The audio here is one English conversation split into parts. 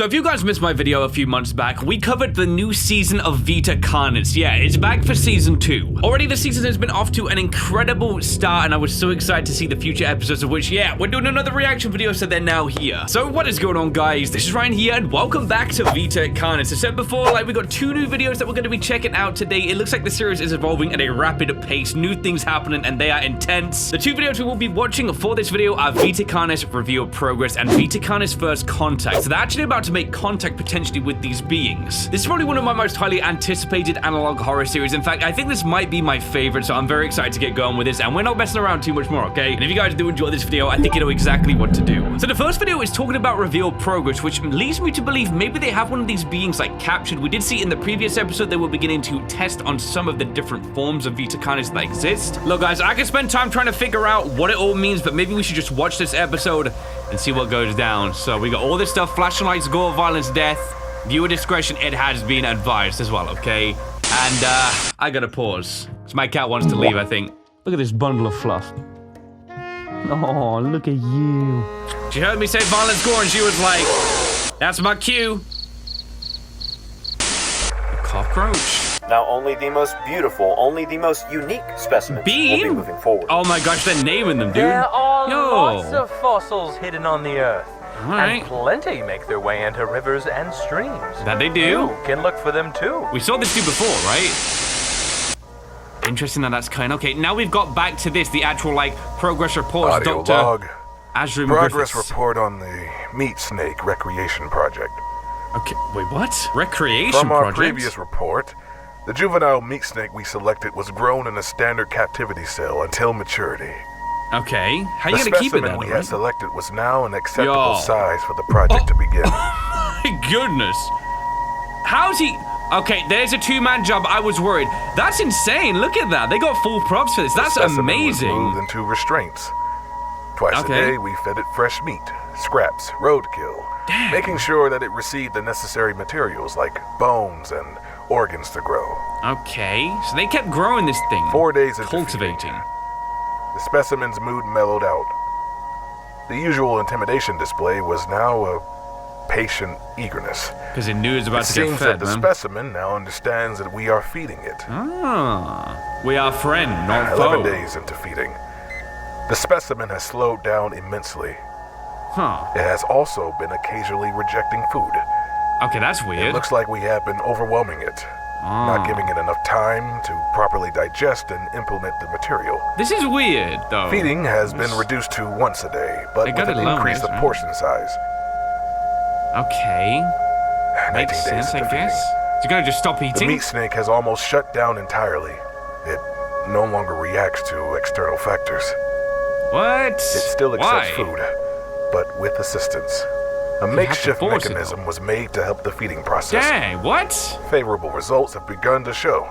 So if you guys missed my video a few months back, we covered the new season of Vita Carnis. Yeah, it's back for season 2. Already the season has been off to an incredible start, and I was so excited to see the future episodes, of which, yeah, we're doing another reaction video, so they're now here. So what is going on, guys? This is Ryan here, and welcome back to Vita Carnis. I said before, like, we got 2 new videos that we're going to be checking out today. It looks like the series is evolving at a rapid pace, new things happening, and they are intense. The 2 videos we will be watching for this video are Vita Carnis Reveal Progress and Vita Carnis First Contact. So they're actually about to make contact potentially with these beings. This is probably one of my most highly anticipated analog horror series. In fact, I think this might be my favorite, so I'm very excited to get going with this, and we're not messing around too much more, okay? And if you guys do enjoy this video, I think you know exactly what to do. So the first video is talking about Reveal Progress, which leads me to believe maybe they have one of these beings like captured. We did see in the previous episode they were beginning to test on some of the different forms of Vita Carnis that exist. Look, guys, I could spend time trying to figure out what it all means, but maybe we should just watch this episode and see what goes down. So we got all this stuff: flashing lights, gore, violence, death. Viewer discretion, it has been advised as well, okay? And I gotta pause, because my cat wants to leave, I think. Look at this bundle of fluff. Oh, look at you. She heard me say violence, gore, and she was like, that's my cue. A cockroach. Now only the most beautiful, only the most unique specimens will be moving forward. Oh my gosh, they're naming them, dude. There are lots of fossils hidden on the earth. Right. And plenty make their way into rivers and streams. That they do. You can look for them too. We saw this dude before, right? Interesting that that's kind. Okay, now we've got back to this, the actual, like, progress report. Audio log. Ashram Progress Griffiths. report on the Meat Snake Recreation Project. Okay, wait, what? Recreation From our project? previous report, the juvenile meat snake we selected was grown in a standard captivity cell until maturity. Okay, how are you gonna keep it then? The specimen we had selected was now an acceptable size for the project to begin. Oh my goodness. How's he? Okay, there's a 2-man job. I was worried. That's insane. Look at that. They got full props for this. That's amazing. Was moved into restraints. Twice a day, we fed it fresh meat, scraps, roadkill, making sure that it received the necessary materials like bones and organs to grow. Okay, so they kept growing this thing. 4 days into cultivating. Feeding, the specimen's mood mellowed out. The usual intimidation display was now a patient eagerness. Because it knew it was about to get fed, It seems that the specimen now understands that we are feeding it. Ah, we are friend, not foe. 11 days into feeding, the specimen has slowed down immensely. Huh. It has also been occasionally rejecting food. Okay, that's weird. It looks like we have been overwhelming it. Not giving it enough time to properly digest and implement the material. This is weird, though. Feeding has been reduced to once a day, but with an increase of portion size. Okay. Makes sense, I guess. Is it gonna just stop eating? The meat snake has almost shut down entirely. It no longer reacts to external factors. What? It still accepts food, but with assistance. A makeshift mechanism was made to help the feeding process. Dang, what? Favorable results have begun to show.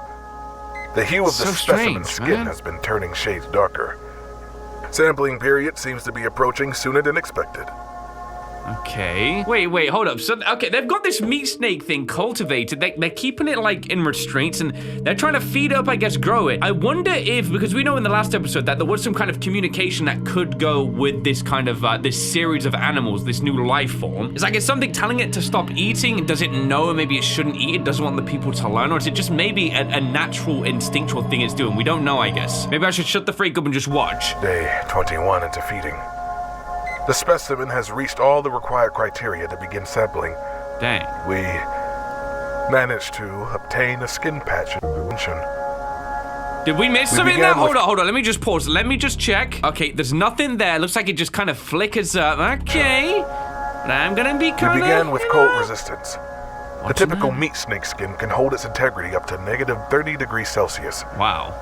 The hue of the specimen's skin has been turning shades darker. Sampling period seems to be approaching sooner than expected. Okay. Wait, hold up. So, okay, they've got this meat snake thing cultivated. They're keeping it, like, in restraints, and they're trying to feed up, I guess, grow it. I wonder if, because we know in the last episode that there was some kind of communication that could go with this kind of, this series of animals, this new life form. It's like, is something telling it to stop eating? Does it know maybe it shouldn't eat? It doesn't want the people to learn? Or is it just maybe a natural, instinctual thing it's doing? We don't know, I guess. Maybe I should shut the freak up and just watch. Day 21 into feeding. The specimen has reached all the required criteria to begin sampling. Dang. We managed to obtain a skin patch of prevention. Did we miss something there? Hold on, let me just pause. Let me just check. Okay, there's nothing there. Looks like it just kind of flickers up. Okay. But I'm gonna be kind of... We began with cold resistance. The typical meat snake skin can hold its integrity up to -30 degrees Celsius. Wow.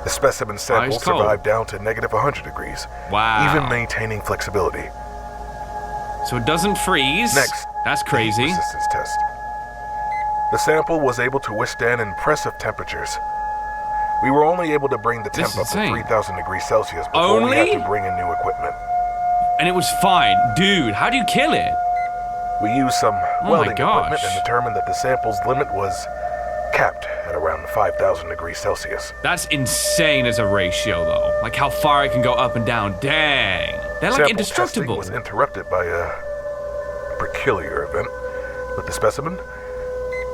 The specimen sample survived down to -100 degrees. Wow. Even maintaining flexibility. So it doesn't freeze. Next, that's crazy. Resistance test. The sample was able to withstand impressive temperatures. We were only able to bring the temp up to 3,000 degrees Celsius before we had to bring in new equipment. And it was fine. Dude, how do you kill it? We used some welding equipment and determined that the sample's limit was capped at around 5,000 degrees Celsius. That's insane as a ratio, though. Like how far it can go up and down. Dang. They're like indestructible. Sample testing was interrupted by a peculiar event. specimen.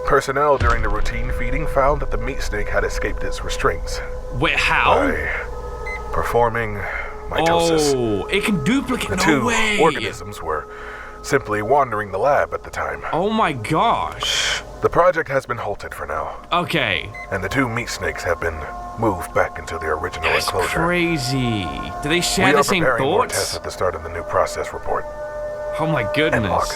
Personnel during the routine feeding found that the meat snake had escaped its restraints. Wait, how? By performing mitosis. Oh, it can duplicate. The No two way. organisms were simply wandering the lab at the time. Oh my gosh. The project has been halted for now, Okay. and the two meat snakes have been moved back into their original That's enclosure. crazy. Do they We share are the same preparing more tests thoughts? at the start of the new process report. Oh my And goodness. log.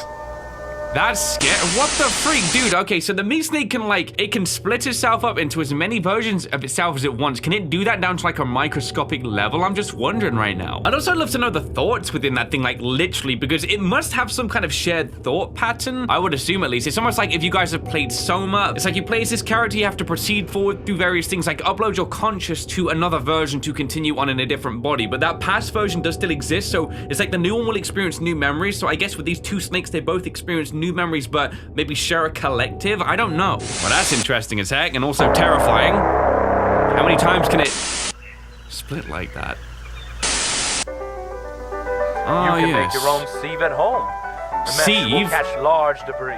That's scary. What the freak, dude? Okay, so the meat snake can it can split itself up into as many versions of itself as it wants. Can it do that down to like a microscopic level? I'm just wondering right now. I'd also love to know the thoughts within that thing, like literally, because it must have some kind of shared thought pattern. I would assume at least. It's almost like if you guys have played Soma, it's like you play as this character, you have to proceed forward through various things, like upload your conscious to another version to continue on in a different body. But that past version does still exist, so it's like the new one will experience new memories. So I guess with these two snakes, they both experience new memories, but maybe share a collective? I don't know. Well, that's interesting as heck, and also terrifying. How many times can it split like that? Oh, You can yes. make your own sieve at home. The mesh Sieve? will catch large debris,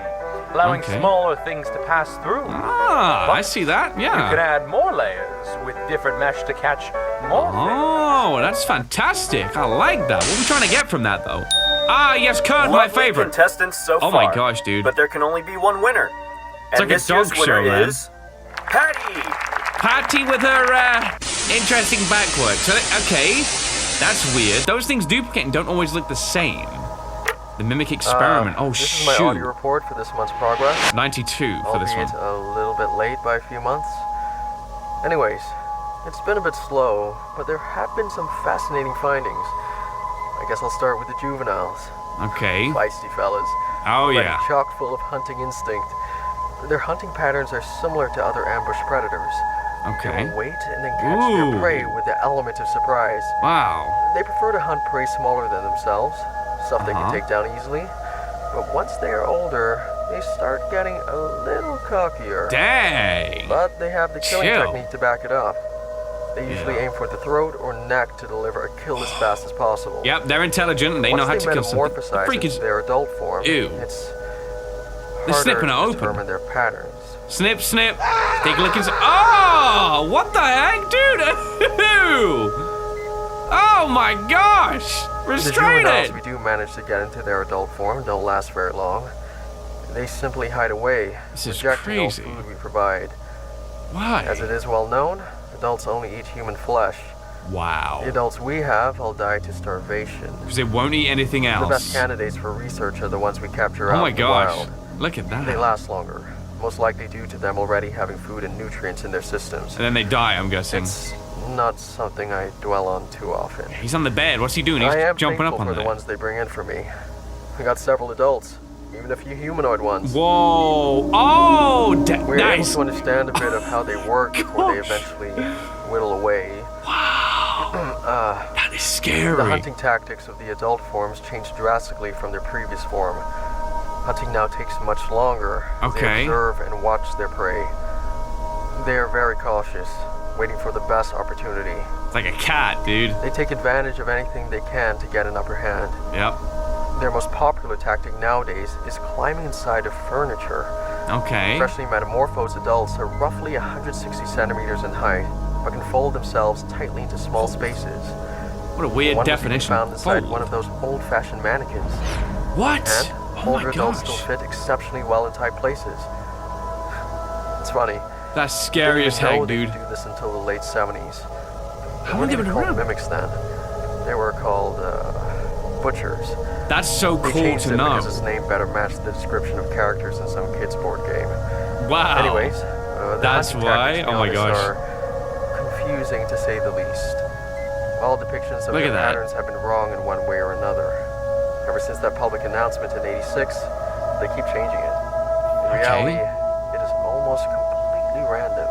allowing Okay. smaller things to pass through. Ah, I see that, You can yeah. add more layers with different mesh to catch more things. Oh, that's fantastic. I like that. What are we trying to get from that, though? Ah, yes, curd, my Lovely favorite. contestants so Oh far. my gosh, dude. But there can only be one winner. It's And like a this year's dog winner show, man. is Patty. Patty with her interesting backwork. So, okay, that's weird. Those things duplicate and don't always look the same. The mimic experiment. Oh, This is my shoot. audio report for this month's progress. 92 for this one. Albeit a little bit late by a few months. Anyways, it's been a bit slow, but there have been some fascinating findings. I guess I'll start with the juveniles. Okay. Feisty fellas. Oh, Already yeah. chock full of hunting instinct. Their hunting patterns are similar to other ambush predators. They Okay. will wait and then catch Ooh. their prey with the element of surprise. Wow. They prefer to hunt prey smaller than themselves, stuff they can take down easily. But once they are older, they start getting a little cockier. Dang. But they have the killing Chill. technique to back it up. They usually Yeah. aim for the throat or neck to deliver a kill as fast as possible. Yep, they're intelligent and they know how Once to they kill something. The metamorphosize freak is into their adult form, Ew. it's They're harder snipping it to open. determine their patterns. snip, snip. Take a look and oh, what the heck, dude? Ew. Oh my gosh. The Restrain juveniles it. we do manage to get into their adult form don't last very long. They simply hide away, This is rejecting all crazy. food we provide. Why? As it is well known, adults only eat human flesh. Wow. The adults we have all die to starvation. Because they won't eat anything The else. best candidates for research are the ones we capture Oh out my in the gosh. wild. Look at that. They last longer, most likely due to them already having food and nutrients in their systems. And then they die, I'm guessing. It's not something I dwell on too often. He's on the bed. What's he doing? He's I am jumping up thankful on for the there. ones they bring in for me. We got several adults, even a few humanoid ones. Whoa. Oh, We're nice. able to understand a bit of how they work before they eventually whittle away. That is scary. The hunting tactics of the adult forms change drastically from their previous form. Hunting now takes much longer. as Okay. They observe and watch their prey. They are very cautious, waiting for the best opportunity. It's like a cat, dude. They take advantage of anything they can to get an upper hand. Yep. Their most popular tactic nowadays is climbing inside of furniture. Okay. Freshly metamorphosed adults are roughly 160 centimeters in height, but can fold themselves tightly into small spaces. What a weird One was even definition. found inside Fold. one of those old-fashioned mannequins. What? And Oh older my adults gosh. still fit exceptionally well in tight places. It's funny. That's scary Didn't as even know heck, they dude. could do this until the late 70s. How long have they been called around? mimics then. They were called butchers. That's so They cool changed to it know. because its name better matched the description of characters in some kids' board game. Wow. Anyways, the That's hunting why? tactics, to be Oh my honest, gosh. are confusing to say the least. All depictions of Look their at that. patterns have been wrong in one way or another. Ever since that public announcement in '86, they keep changing it. In reality, it is almost completely random.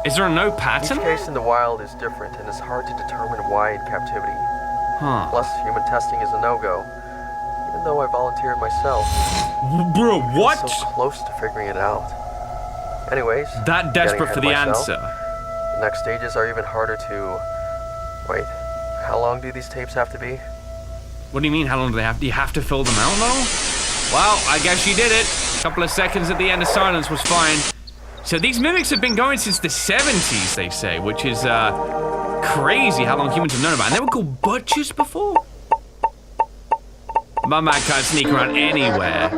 Is there no Each pattern? case in the wild is different, and it's hard to determine why in captivity. Huh. Plus, human testing is a no-go. Even though I volunteered myself, Bro, what? so close to figuring it out. Anyways, That desperate getting for the ahead of myself, answer. The next stages are even harder to... Wait, how long do these tapes have to be? What do you mean? How long do they have? Do you have to fill them out though? Well, I guess you did it. Couple of seconds at the end of silence was fine. So these mimics have been going since the 70s, they say, which is crazy how long humans have known about. And they were called butchers before? My man can't sneak around anywhere.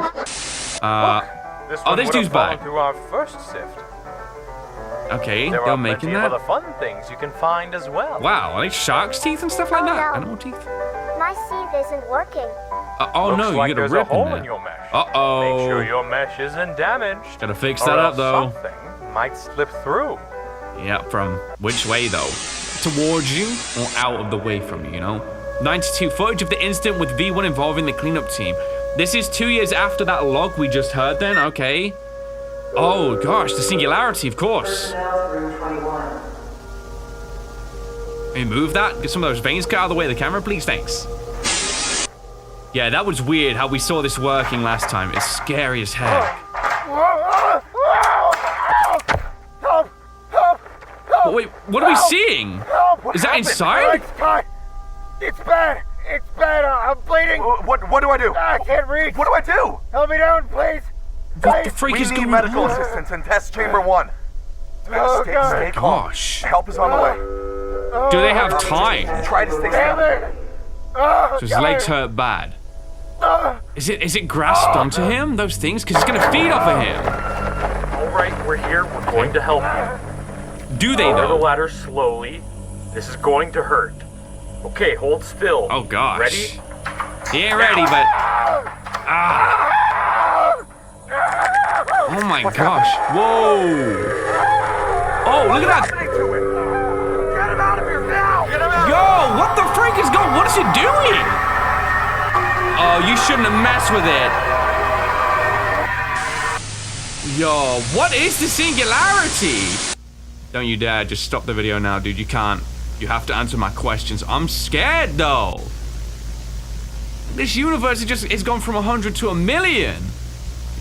This dude's back. Through our first sift. Okay, there they're are making plenty that. of other fun things you can find as well. Wow, are they shark's teeth and stuff like that? Animal teeth? My sieve isn't working. Oh no, like you got a there's rip a hole in there. in your mesh. Uh-oh. Make sure your mesh isn't damaged. Gotta fix that up though. Something might slip through. Yeah, from which way though? Towards you or out of the way from you, you know? 92 footage of the incident with V1 involving the cleanup team. This is 2 years after that log we just heard then, okay. Oh gosh, the singularity, of course. Hey, move that, get some of those veins cut out of the way of the camera, please, thanks. Yeah, that was weird how we saw this working last time. It's scary as heck. Oh, wait, what are we seeing? Is that inside? It's bad. It's bad. I'm bleeding. What do I do? I can't reach. What do I do? Help me down, please. What the freak We is need going medical on? assistance in test chamber 1. Oh, God. Stay calm. Gosh. Help is on the way. Do they have time? Try to stay Damn still. it. Oh, So his God. legs hurt bad. Is it grasped onto him, those things? Because it's gonna feed off of him. All right, we're here. We're going to help you. Do they Lower the though? ladder slowly. This is going to hurt. Okay, hold still. Oh gosh. Ready? He ain't ready, but oh my gosh. Whoa. Oh, look at that. Get him out of here now. Get him out. Yo, what the freak is going? What is he doing? Oh, you shouldn't have messed with it. Yo, what is the singularity? Don't you dare just stop the video now, dude. You can't. You have to answer my questions. I'm scared though. This universe it's gone from 100 to 1 million.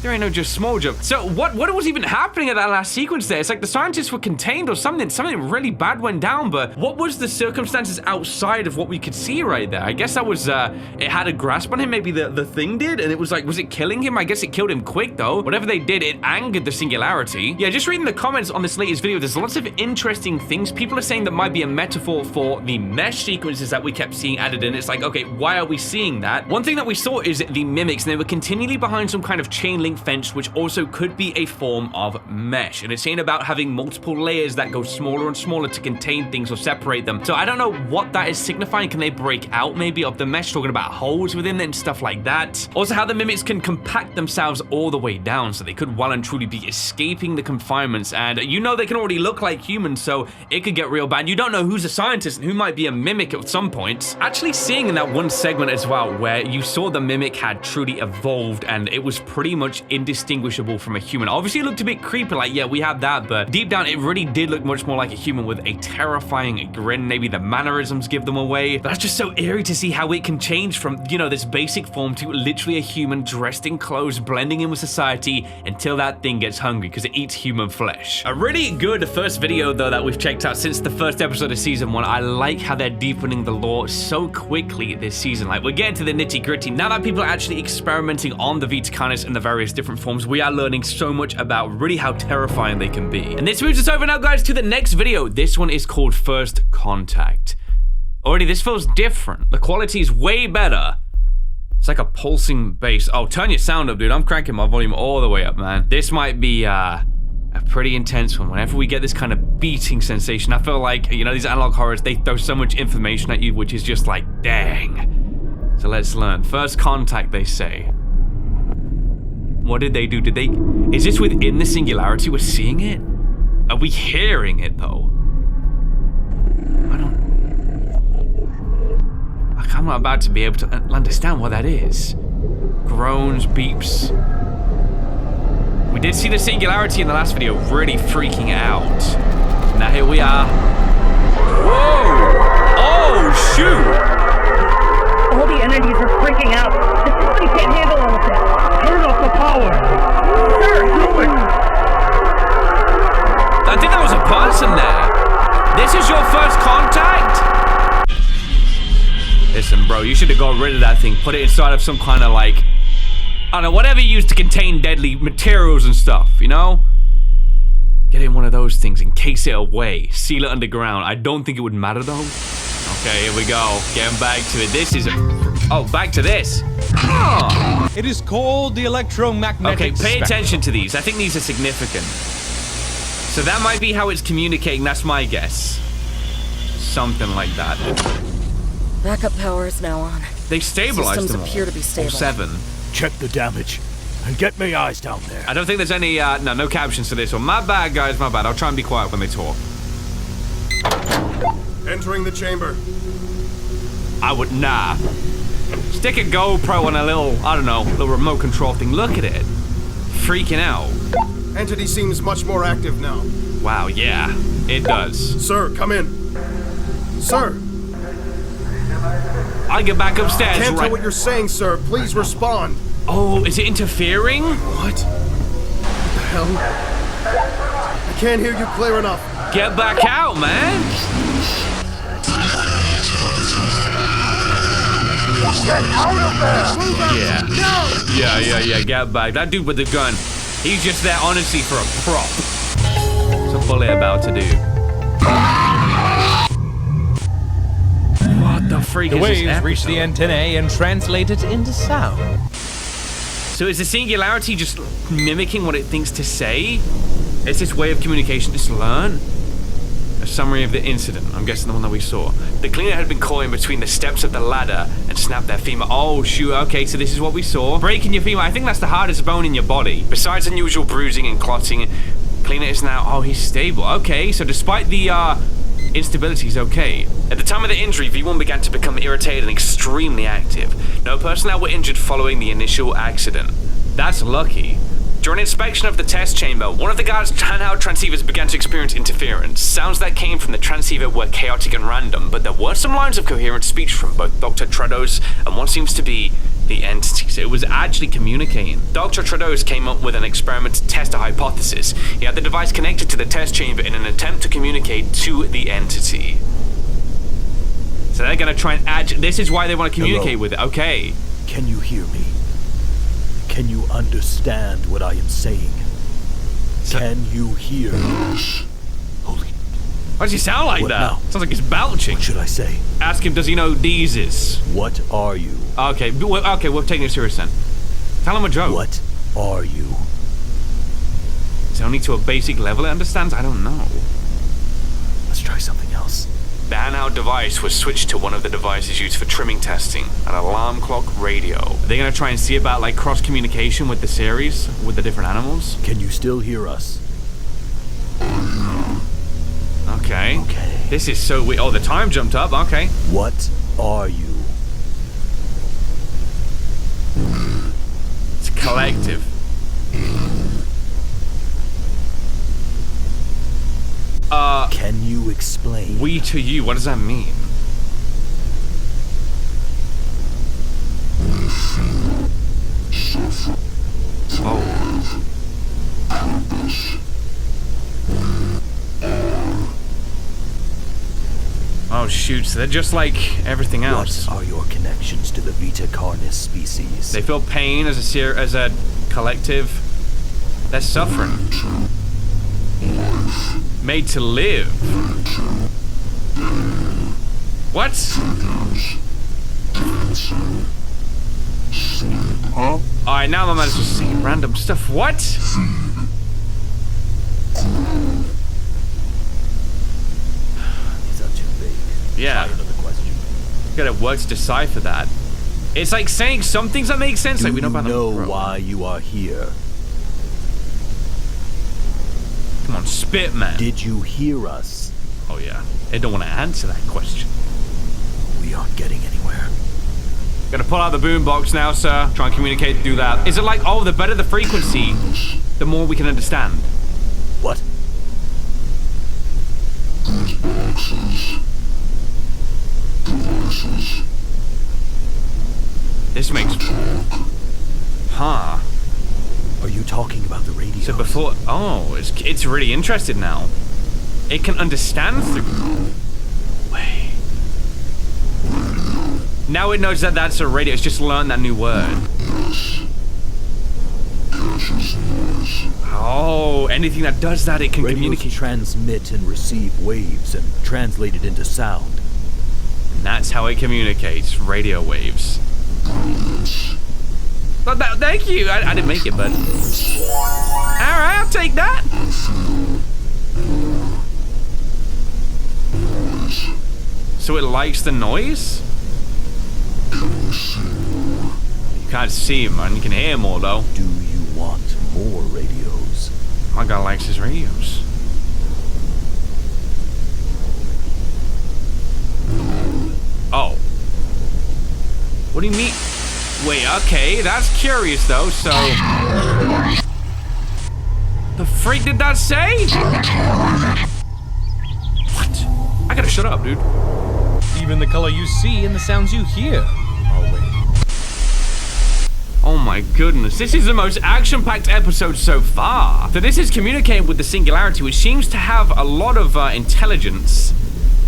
There ain't no just small jump. So what was even happening at that last sequence there? It's like the scientists were contained or something. Something really bad went down, but what was the circumstances outside of what we could see right there? I guess that was, it had a grasp on him, maybe the thing did, and it was like, was it killing him? I guess it killed him quick though. Whatever they did, it angered the singularity. Yeah, just reading the comments on this latest video, there's lots of interesting things. People are saying that might be a metaphor for the mesh sequences that we kept seeing added in. It's like, okay, why are we seeing that? One thing that we saw is the mimics, and they were continually behind some kind of chain link fence, which also could be a form of mesh. And it's saying about having multiple layers that go smaller and smaller to contain things or separate them. So I don't know what that is signifying. Can they break out maybe of the mesh, talking about holes within it and stuff like that? Also how the mimics can compact themselves all the way down, so they could well and truly be escaping the confinements. And you know they can already look like humans, so it could get real bad. You don't know who's a scientist and who might be a mimic at some point. Actually seeing in that one segment as well, where you saw the mimic had truly evolved and it was pretty much indistinguishable from a human. Obviously it looked a bit creepy, like yeah, we have that, but deep down it really did look much more like a human with a terrifying grin. Maybe the mannerisms give them away. But that's just so eerie to see how it can change from, you know, this basic form to literally a human dressed in clothes, blending in with society until that thing gets hungry because it eats human flesh. A really good first video though that we've checked out since the first episode of season 1. I like how they're deepening the lore so quickly this season. Like we're getting to the nitty gritty. Now that people are actually experimenting on the Vita Carnis in the various different forms, we are learning so much about really how terrifying they can be. And this moves us over now, guys, to the next video. This one is called First Contact. Already, this feels different. The quality is way better. It's like a pulsing bass. Oh, turn your sound up, dude. I'm cranking my volume all the way up, man. This might be a pretty intense one. Whenever we get this kind of beating sensation, I feel like, you know, these analog horrors, they throw so much information at you, which is just like, dang. So let's learn. First Contact, they say. What did they do? Is this within the singularity? We're seeing it? Are we hearing it though? I'm not about to be able to understand what that is. Groans, beeps. We did see the singularity in the last video, really freaking out. Now here we are. Whoa! Oh, shoot! All the entities are freaking out. The system can't handle all of this. Turn off the power. Sir, do it. I think that was a person there. This is your first contact? Listen, bro, you should have got rid of that thing. Put it inside of some kind of, like, I don't know, whatever you use to contain deadly materials and stuff, you know? Get in one of those things, encase it away, seal it underground. I don't think it would matter though. Okay, here we go. Getting back to it. This is oh, back to this. Oh. It is called the electromagnetic Okay, pay spectrum. attention to these. I think these are significant. So that might be how it's communicating. That's my guess. Something like that. Backup power is now on. They stabilized Systems them all. appear to be stable. 7. Check the damage and get me eyes down there. I don't think there's any, no captions for this one. My bad, guys, my bad. I'll try and be quiet when they talk. Entering the chamber. I would, nah. Stick a GoPro on a little, I don't know, little remote control thing. Look at it. Freaking out. Entity seems much more active now. Wow, yeah, it does. Sir, come in. Sir. I'll get back upstairs. Can't tell what you're saying, sir. Please respond. Oh, is it interfering? What the hell? I can't hear you clear enough. Get back out, man. Get out of there! Yeah. Yeah, get back. That dude with the gun, he's just there honestly for a prop. What's a bullet about to do? What the freak The is this waves episode? reach the antennae and translate it into sound. So is the singularity just mimicking what it thinks to say? It's this way of communication just learn? A summary of the incident. I'm guessing the one that we saw. The cleaner had been caught in between the steps of the ladder and snapped their femur. Oh, shoot. Okay, so this is what we saw. Breaking your femur. I think that's the hardest bone in your body. Besides unusual bruising and clotting, cleaner is now... Oh, he's stable. Okay, so despite the, instability, he's okay. At the time of the injury, V1 began to become irritated and extremely active. No personnel were injured following the initial accident. That's lucky. During inspection of the test chamber, one of the guard's handheld transceivers began to experience interference. Sounds that came from the transceiver were chaotic and random, but there were some lines of coherent speech from both Dr. Trados and what seems to be the entities. It was actually communicating. Dr. Trados came up with an experiment to test a hypothesis. He had the device connected to the test chamber in an attempt to communicate to the entity. So they're gonna try and add... This is why they want to communicate with it. Okay. Can you hear me? Can you understand what I am saying? Can you hear? Holy... Why does he sound like What that? now? Sounds like he's belching. What should I say? Ask him, does he know Deezes? What are you? Okay, okay, we're taking it serious then. Tell him a joke. What are you? It's only to a basic level it understands? I don't know. Let's try something else. The handheld device was switched to one of the devices used for trimming testing, an alarm clock radio. Are they gonna try and see about like cross-communication with the series, with the different animals? Can you still hear us? Okay. Okay. This is so weird. Oh, the time jumped up. Okay. What are you? It's collective. Can you explain? We to you. What does that mean? Oh. Oh shoot, so they're just like everything else. What are your connections to the Vita Carnis species? They feel pain as a collective. They're suffering. Made to live. What? Alright, now my man's just saying random stuff. What? These are too big. Yeah. Try another question. Gotta work to decipher that. It's like saying some things that make sense. Do like we know about you know the why you are here? Come on, spit, man. Did you hear us? Oh yeah. They don't want to answer that question. We aren't getting anywhere. Gonna pull out the boombox now, sir. Try and communicate through that. Is it like, oh, the better the frequency, the more we can understand? What? This makes... Huh. Are you talking about the radio? So before... Oh, it's really interested now. It can understand through... Wait. Now it knows that that's a radio. It's just learned that new word. Oh, anything that does that, it can communicate. Transmit and receive waves and translate it into sound. And that's how it communicates, radio waves. Thank you. I didn't make it, but... Alright, I'll take that. So it likes the noise? You can't see him, man. You can hear more, though. Do you want more radios? My guy likes his radios. Oh. What do you mean? Wait, okay, that's curious though, so... The freak did that say? What? I gotta shut up, dude. Even the color you see and the sounds you hear. Oh my goodness, this is the most action-packed episode so far. So this is communicating with the Singularity, which seems to have a lot of intelligence.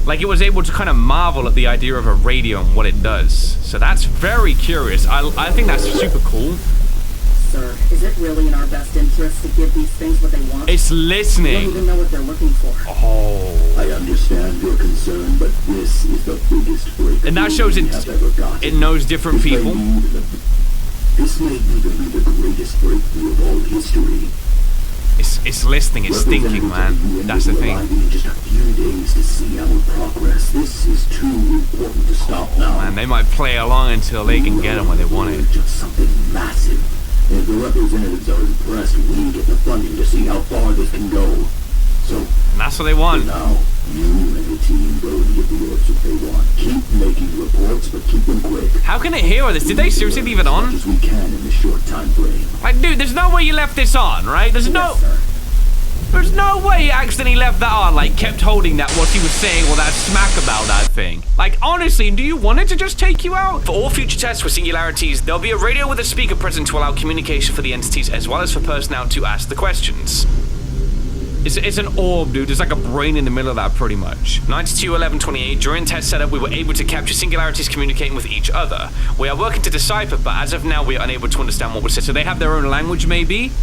Like it was able to kind of marvel at the idea of a radio and what it does. So that's very curious. I think that's super cool. Sir, is it really in our best interest to give these things what they want? It's listening. We don't even know what they're looking for. Oh. I understand your concern, but this is the biggest breakthrough and that shows it knows different people. This may even be the greatest breakthrough of all history. It's listening, it's thinking, man. That's the thing. In just a few days to see our progress. This is too important to stop now. Man, they might play along until they can get them where they want it. Just something massive. And if the representatives are impressed, we get the funding to see how far this can go. So, and that's what they want. Now, you and the team go and get the orcs if they want. Keep making reports, but keep them quick. How can it hear this? Did they seriously leave it on? As much as we can in this short time frame. Like, dude, there's no way you left this on, right? There's no way you accidentally left that on, like, kept holding that what he was saying or that smack about that thing. Like, honestly, do you want it to just take you out? For all future tests with singularities, there'll be a radio with a speaker present to allow communication for the entities as well as for personnel to ask the questions. It's an orb, dude. There's like a brain in the middle of that, pretty much. 92-11-28, during test setup, we were able to capture singularities communicating with each other. We are working to decipher, but as of now, we are unable to understand what was said. So they have their own language, maybe?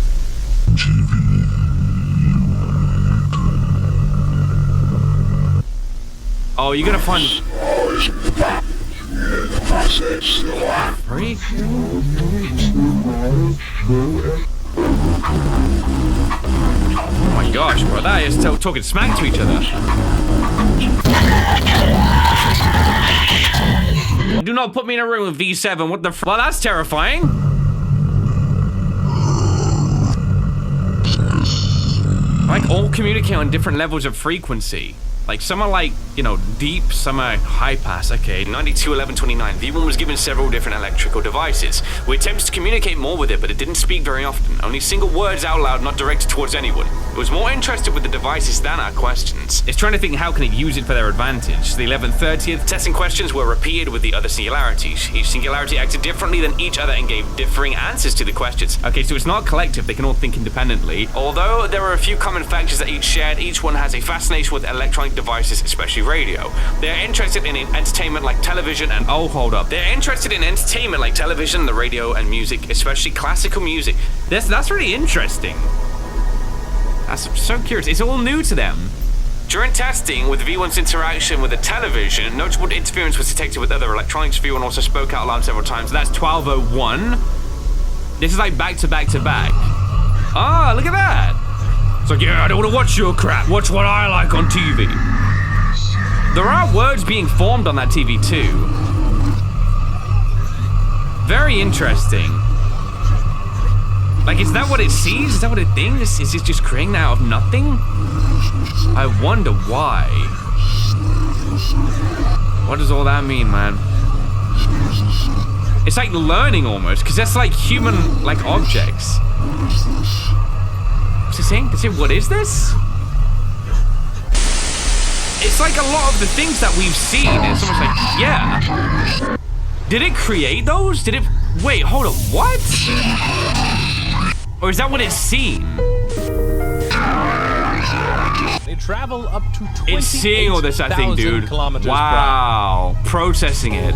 Oh, you're gonna find... Freak? Oh my gosh, bro, that is talking smack to each other. Do not put me in a room with V7, what the f— well, that's terrifying. Like, all communicate on different levels of frequency. Like, some are like, you know, deep, some are high pass. Okay, 92-11-29. V1 was given several different electrical devices. We attempted to communicate more with it, but it didn't speak very often. Only single words out loud, not directed towards anyone. It was more interested with the devices than our questions. It's trying to think how can it use it for their advantage. The 11/30th testing questions were repeated with the other singularities. Each singularity acted differently than each other and gave differing answers to the questions. Okay, so it's not collective, they can all think independently. Although there are a few common factors that each shared, each one has a fascination with electronic devices, especially radio. They're interested in entertainment like television and— oh, hold up. They're interested in entertainment like television, the radio, and music, especially classical music. That's really interesting. That's so curious. It's all new to them. During testing with V1's interaction with the television, notable interference was detected with other electronics. V1 also spoke out loud several times. That's 12:01. This is like back to back to back. Ah, look at that. It's like, yeah, I don't want to watch your crap. Watch what I like on TV. There are words being formed on that TV too. Very interesting. Like, is that what it sees? Is that what it thinks? Is it just creating that out of nothing? I wonder why. What does all that mean, man? It's like learning almost, because that's like human, like, objects. What's it saying? Is it, what is this? It's like a lot of the things that we've seen. It's almost like, yeah. Did it create those? Did it? Wait, hold up, what? Or is that what it's seen? They travel up to 28,000 It's seeing all this, I think, dude. kilometers wow. Processing it.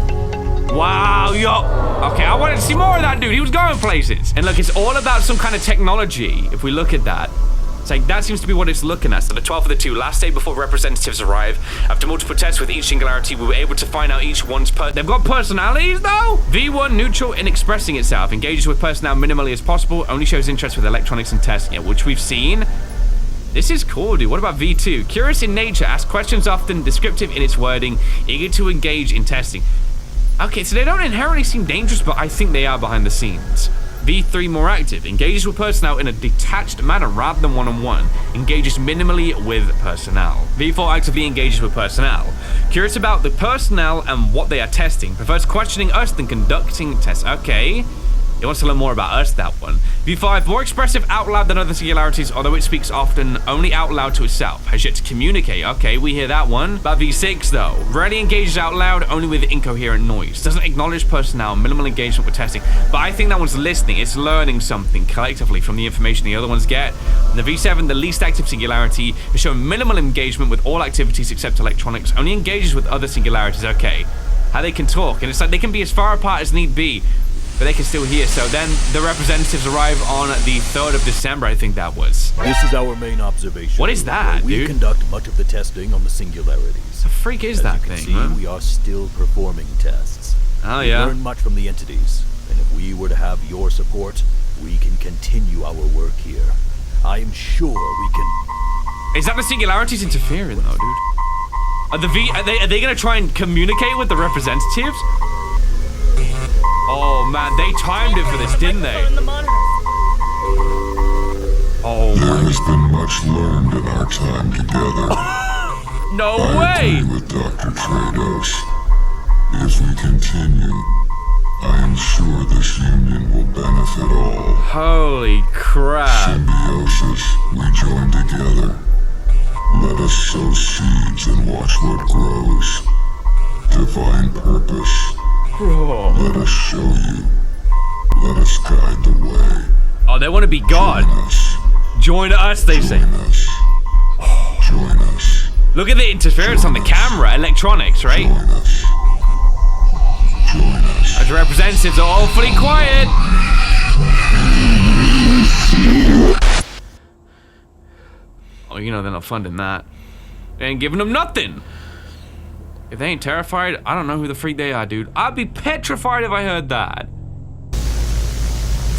Wow, yo. Okay, I wanted to see more of that dude. He was going places. And look, it's all about some kind of technology, if we look at that. It's like, that seems to be what it's looking at. So the 12th of the 2, last day before representatives arrive. After multiple tests with each singularity, we were able to find out each one's they've got personalities, though? V1, neutral in expressing itself. Engages with personnel minimally as possible. Only shows interest with electronics and tests, which we've seen. This is cool, dude. What about V2? Curious in nature, asks questions often, descriptive in its wording, eager to engage in testing. Okay, so they don't inherently seem dangerous, but I think they are behind the scenes. V3, more active, engages with personnel in a detached manner rather than one-on-one, engages minimally with personnel. V4 actively engages with personnel, curious about the personnel and what they are testing, prefers questioning us than conducting tests. Okay. It wants to learn more about us, that one. V5, more expressive out loud than other singularities, although it speaks often only out loud to itself. Has yet to communicate. Okay, we hear that one. About V6, though. Rarely engages out loud, only with incoherent noise. Doesn't acknowledge personnel, minimal engagement with testing. But I think that one's listening. It's learning something collectively from the information the other ones get. And the V7, the least active singularity, has shown minimal engagement with all activities except electronics. Only engages with other singularities. Okay. How they can talk. And it's like they can be as far apart as need be, but they can still hear. So then the representatives arrive on the 3rd of December, I think that was. This is our main observation. What is that, we dude? conduct much of the testing on the singularities. The freak is that thing, As you can see, we are still performing tests. Oh, we yeah. learn much from the entities, and if we were to have your support, we can continue our work here. I am sure we can... Is that the singularities interfering, though, dude? Are they gonna try and communicate with the representatives? Oh man, they timed it for this, didn't they? Oh my. There has been much learned in our time together. No I way! agree with Dr. Trados. As we continue, I am sure this union will benefit all. Holy crap. Symbiosis, we join together. Let us sow seeds and watch what grows. Divine purpose. Bro. Let us show you. Let us guide the way. Oh, they want to be God. Join us, they say. Join us. Look at the interference on the camera. Electronics, right? Join us. Join us. As representatives are awfully quiet. Oh, you know they're not funding that. They ain't giving them nothing. If they ain't terrified, I don't know who the freak they are, dude. I'd be petrified if I heard that.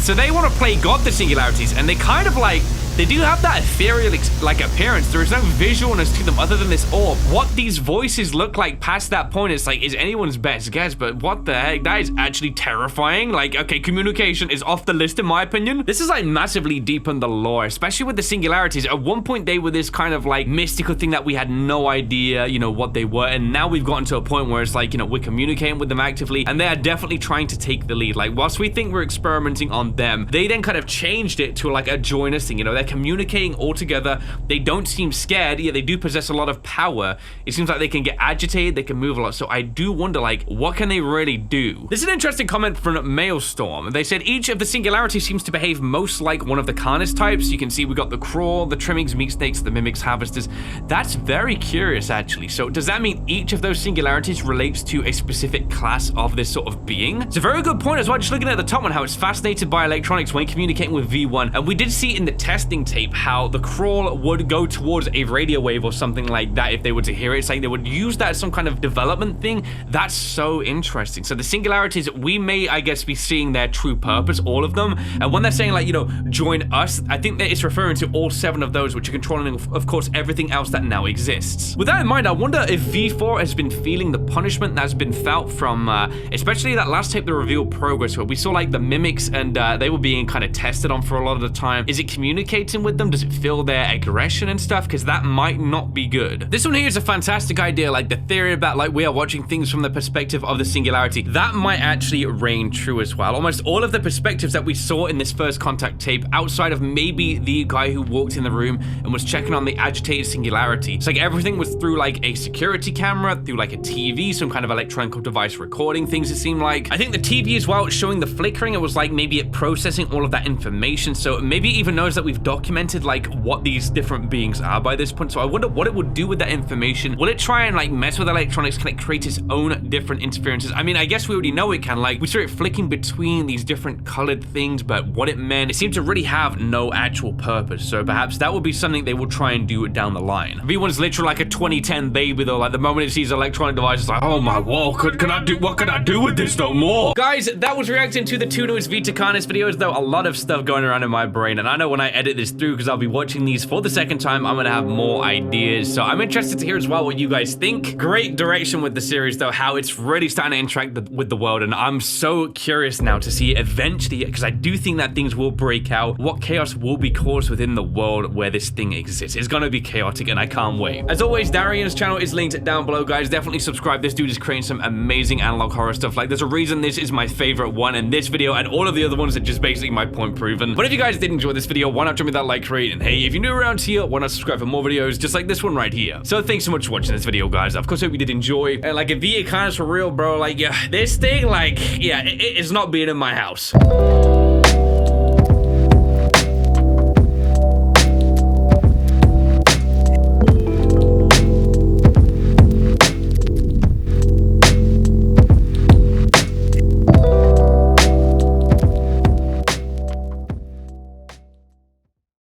So they want to play God the singularities, and they kind of like, they do have that ethereal like appearance. There is no visualness to them other than this orb. What these voices look like past that point, it's like, is anyone's best guess, but what the heck? That is actually terrifying. Like, okay, communication is off the list in my opinion. This is like massively deep in the lore, especially with the singularities. At one point they were this kind of like mystical thing that we had no idea, you know, what they were, and now we've gotten to a point where it's like, you know, we're communicating with them actively, and they are definitely trying to take the lead. Like, whilst we think we're experimenting on them, they then kind of changed it to like a join us thing, you know, they're communicating all together. They don't seem scared. Yeah, they do possess a lot of power. It seems like they can get agitated, they can move a lot. So I do wonder, like, what can they really do? This is an interesting comment from Maelstrom. They said each of the singularities seems to behave most like one of the Carnis types. You can see we got the crawl, the trimmings, meat snakes, the mimics, harvesters. That's very curious, actually. So does that mean each of those singularities relates to a specific class of this sort of being? It's a very good point as well. Just looking at the top one, how it's fascinated by electronics when communicating with V1. And we did see in the testing tape how the crawl would go towards a radio wave or something like that if they were to hear it. It's like they would use that as some kind of development thing. That's so interesting. So the singularities, we may, I guess, be seeing their true purpose, all of them. And when they're saying, like, you know, join us, I think that it's referring to all 7 of those, which are controlling, of course, everything else that now exists. With that in mind, I wonder if V4 has been feeling the punishment that's been felt from, especially that last tape, the reveal progress, where we saw like the mimics and they were being kind of tested on for a lot of the time. Is it communicating with them? Does it feel their aggression and stuff? Because that might not be good. This one here is a fantastic idea, like the theory about like we are watching things from the perspective of the singularity. That might actually reign true as well. Almost all of the perspectives that we saw in this first contact tape, outside of maybe the guy who walked in the room and was checking on the agitated singularity. It's like everything was through like a security camera, through like a TV, some kind of electronic device recording things, it seemed like. I think the TV as well, showing the flickering, it was like maybe it processing all of that information. So maybe it even knows that we've documented like what these different beings are by this point. So I wonder what it would do with that information. Will it try and like mess with electronics? Can it create its own different interferences? I mean, I guess we already know it can. Like, we saw it flicking between these different colored things, but what it meant, it seemed to really have no actual purpose. So perhaps that will be something they will try and do down the line. V1's literally like a 2010 baby though. Like the moment it sees electronic devices, like, oh my wall, what can I do with this no more? Guys, that was reacting to the two newest Vita Carnis videos though. A lot of stuff going around in my brain, and I know when I edit this through, because I'll be watching these for the second time, I'm gonna have more ideas. So I'm interested to hear as well what you guys think. Great direction with the series though, how it's really starting to interact with the world, and I'm so curious now to see eventually, because I do think that things will break out, what chaos will be caused within the world where this thing exists. It's gonna be chaotic, and I can't wait. As always, Darian's channel is linked down below, guys. Definitely subscribe. This dude is creating some amazing analog horror stuff. Like, there's a reason this is my favorite one, and this video and all of the other ones are just basically my point proven. But if you guys did enjoy this video, why not drop me that like rate? And hey, if you're new around here, why not subscribe for more videos just like this one right here? So thanks so much for watching this video, guys. Of course, I hope you did enjoy. And like, if Vita Carnis for real, bro, like, yeah, this thing, like, yeah, it's not being in my house.